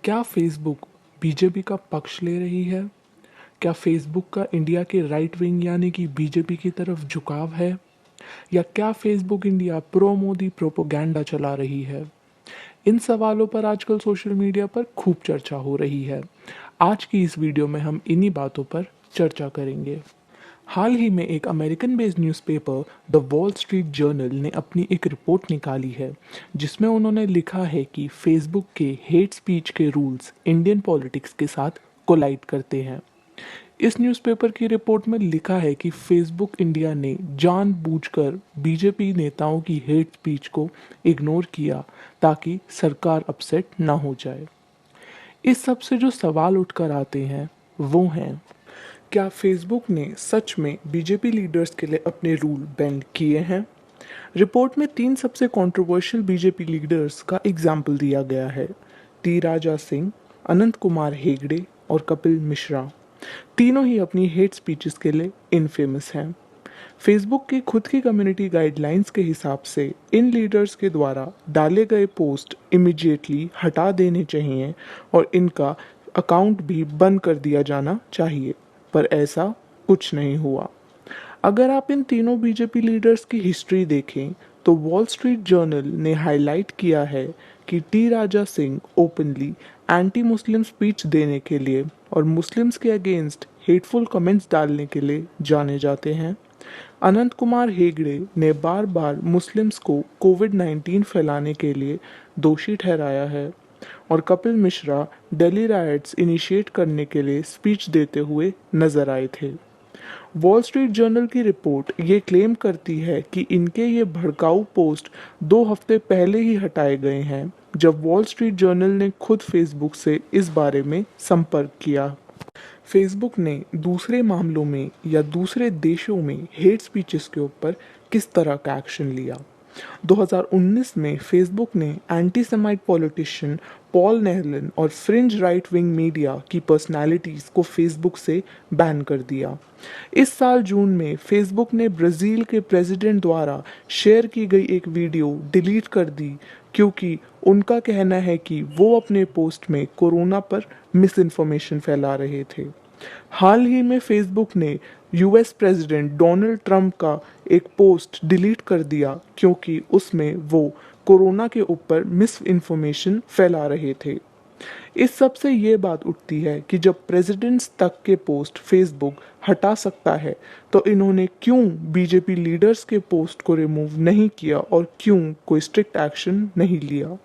क्या Facebook BJP का पक्ष ले रही है? क्या फेसबुक का इंडिया के राइट विंग यानी कि बीजेपी की तरफ झुकाव है? या क्या Facebook India pro Modi propaganda चला रही है? इन सवालों पर आजकल सोशल मीडिया पर खूब चर्चा हो रही है। आज की इस वीडियो में हम इन्हीं बातों पर चर्चा करेंगे। हाल ही में एक American based newspaper the wall Street Journal ने अपनी एक रिपोर्ट निकाली है जिसमें उन्होंने लिखा है कि फेसबुक के हेट स्पीच के रूल्स इंडियन पॉलिटिक्स के साथ कोलाइड करते हैं। इस न्यूज़पेपर की रिपोर्ट में लिखा है कि फेसबुक इंडिया ने जानबूझकर बीजेपी नेताओं की हेट स्पीच को इग्नोर किया ताकि सरकार अपसेट ना हो जाए। इस सब से जो सवाल उठकर आते हैं वो हैं, क्या फेसबुक ने सच में बीजेपी लीडर्स के लिए अपने रूल बेंड किए हैं? रिपोर्ट में 3 सबसे कंट्रोवर्शियल बीजेपी लीडर्स का एग्जाम्पल दिया गया है। टी राजा सिंह, अनंत कुमार हेगड़े और कपिल मिश्रा। तीनों ही अपनी हेट स्पीचेस के लिए इनफेमस हैं। फेसबुक की खुद की कम्युनिटी गाइडलाइंस के हिसाब से इन लीडर्स के द्वारा डाले गए पोस्ट इमीडिएटली हटा देने चाहिए और इनका अकाउंट भी बंद कर दिया जाना चाहिए, पर ऐसा कुछ नहीं हुआ। अगर आप इन तीनों बीजेपी लीडर्स की हिस्ट्री देखें तो वॉल स्ट्रीट जर्नल ने हाईलाइट किया है कि T Raja Singh openly anti Muslim speech देने के लिए और मुस्लिम्स के अगेंस्ट हेटफुल कमेंट्स डालने के लिए जाने जाते हैं। अनंत कुमार हेगड़े ने बार बार मुस्लिम्स को कोविड-19 फैलाने के लिए दोषी ठहराया है और कपिल मिश्रा दिल्ली राइट्स इनिशिएट करने के लिए स्पीच देते हुए नजर आए थे। वॉल स्ट्रीट जर्नल की रिपोर्ट ये क्लेम करती है कि इनके ये भड़काऊ पोस्ट 2 हफ्ते पहले ही हटाए गए हैं, जब वॉल स्ट्रीट जर्नल ने खुद फेसबुक से इस बारे में संपर्क किया। फेसबुक ने दूसरे मामलों में या दूसरे देशों में हेट स्पीचेस के ऊपर किस तरह का एक्शन लिया? 2019 में फेसबुक ने एंटी सेमाइट पॉलिटिशियन पॉल नेहलन और फ्रिंज राइट विंग मीडिया की पर्सनालिटीज़ को फेसबुक से बैन कर दिया। इस साल जून में फेसबुक ने ब्राज़ील के प्रेसिडेंट द्वारा शेयर की गई एक वीडियो डिलीट कर दी क्योंकि उनका कहना है कि वो अपने पोस्ट में कोरोना पर मिस इन्फॉर्मेशन फैला रहे थे। हाल ही में फेसबुक ने यूएस प्रेसिडेंट डोनाल्ड ट्रंप का एक पोस्ट डिलीट कर दिया क्योंकि उसमें वो कोरोना के ऊपर मिस इन्फॉर्मेशन फैला रहे थे। इस सब से ये बात उठती है कि जब प्रेसिडेंट्स तक के पोस्ट फेसबुक हटा सकता है तो इन्होंने क्यों बीजेपी लीडर्स के पोस्ट को रिमूव नहीं किया और क्यों कोई स्ट्रिक्ट एक्शन नहीं लिया?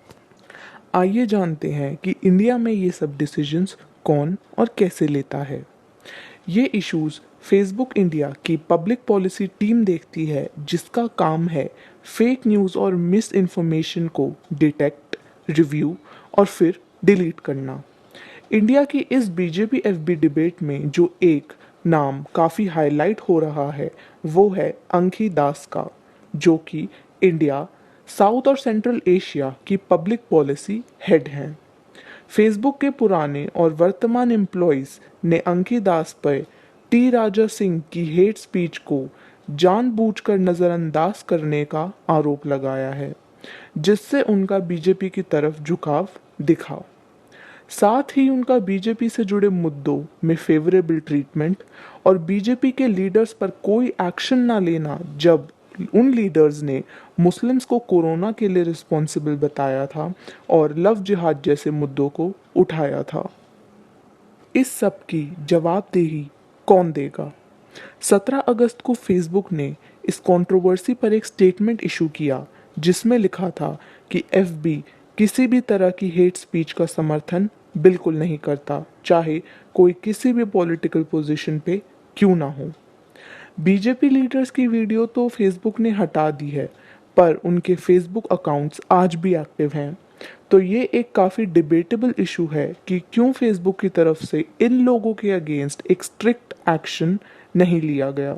आइए जानते हैं कि इंडिया में ये सब डिसीजंस कौन और कैसे लेता है। ये इश्यूज फेसबुक इंडिया की पब्लिक पॉलिसी टीम देखती है जिसका काम है फेक न्यूज़ और मिस इन्फॉर्मेशन को डिटेक्ट, रिव्यू और फिर डिलीट करना। इंडिया की इस बीजेपी एफबी डिबेट में जो एक नाम काफ़ी हाईलाइट हो रहा है वो है अंकी दास का, जो कि इंडिया, साउथ और सेंट्रल एशिया की पब्लिक पॉलिसी हेड हैं। फेसबुक के पुराने और वर्तमान एम्प्लॉइज ने अंकी दास पर टी राजा सिंह की हेट स्पीच को जानबूझकर नज़रअंदाज करने का आरोप लगाया है, जिससे उनका बीजेपी की तरफ झुकाव दिखा। साथ ही उनका बीजेपी से जुड़े मुद्दों में फेवरेबल ट्रीटमेंट और बीजेपी के लीडर्स पर कोई एक्शन ना लेना, जब उन लीडर्स ने मुस्लिम्स को कोरोना के लिए रिस्पॉन्सिबल बताया था और लव जिहाद जैसे मुद्दों को उठाया था। इस सब की जवाबदेही कौन देगा? 17 अगस्त को फेसबुक ने इस कंट्रोवर्सी पर एक स्टेटमेंट इशू किया जिसमें लिखा था कि एफबी किसी भी तरह की हेट स्पीच का समर्थन बिल्कुल नहीं करता, चाहे कोई किसी भी पॉलिटिकल पोजीशन पे क्यों ना हो। बीजेपी लीडर्स की वीडियो तो फेसबुक ने हटा दी है, पर उनके फेसबुक अकाउंट्स आज भी एक्टिव हैं। तो ये एक काफ़ी डिबेटेबल इशू है कि क्यों फेसबुक की तरफ से इन लोगों के अगेंस्ट एक स्ट्रिक्ट एक्शन नहीं लिया गया।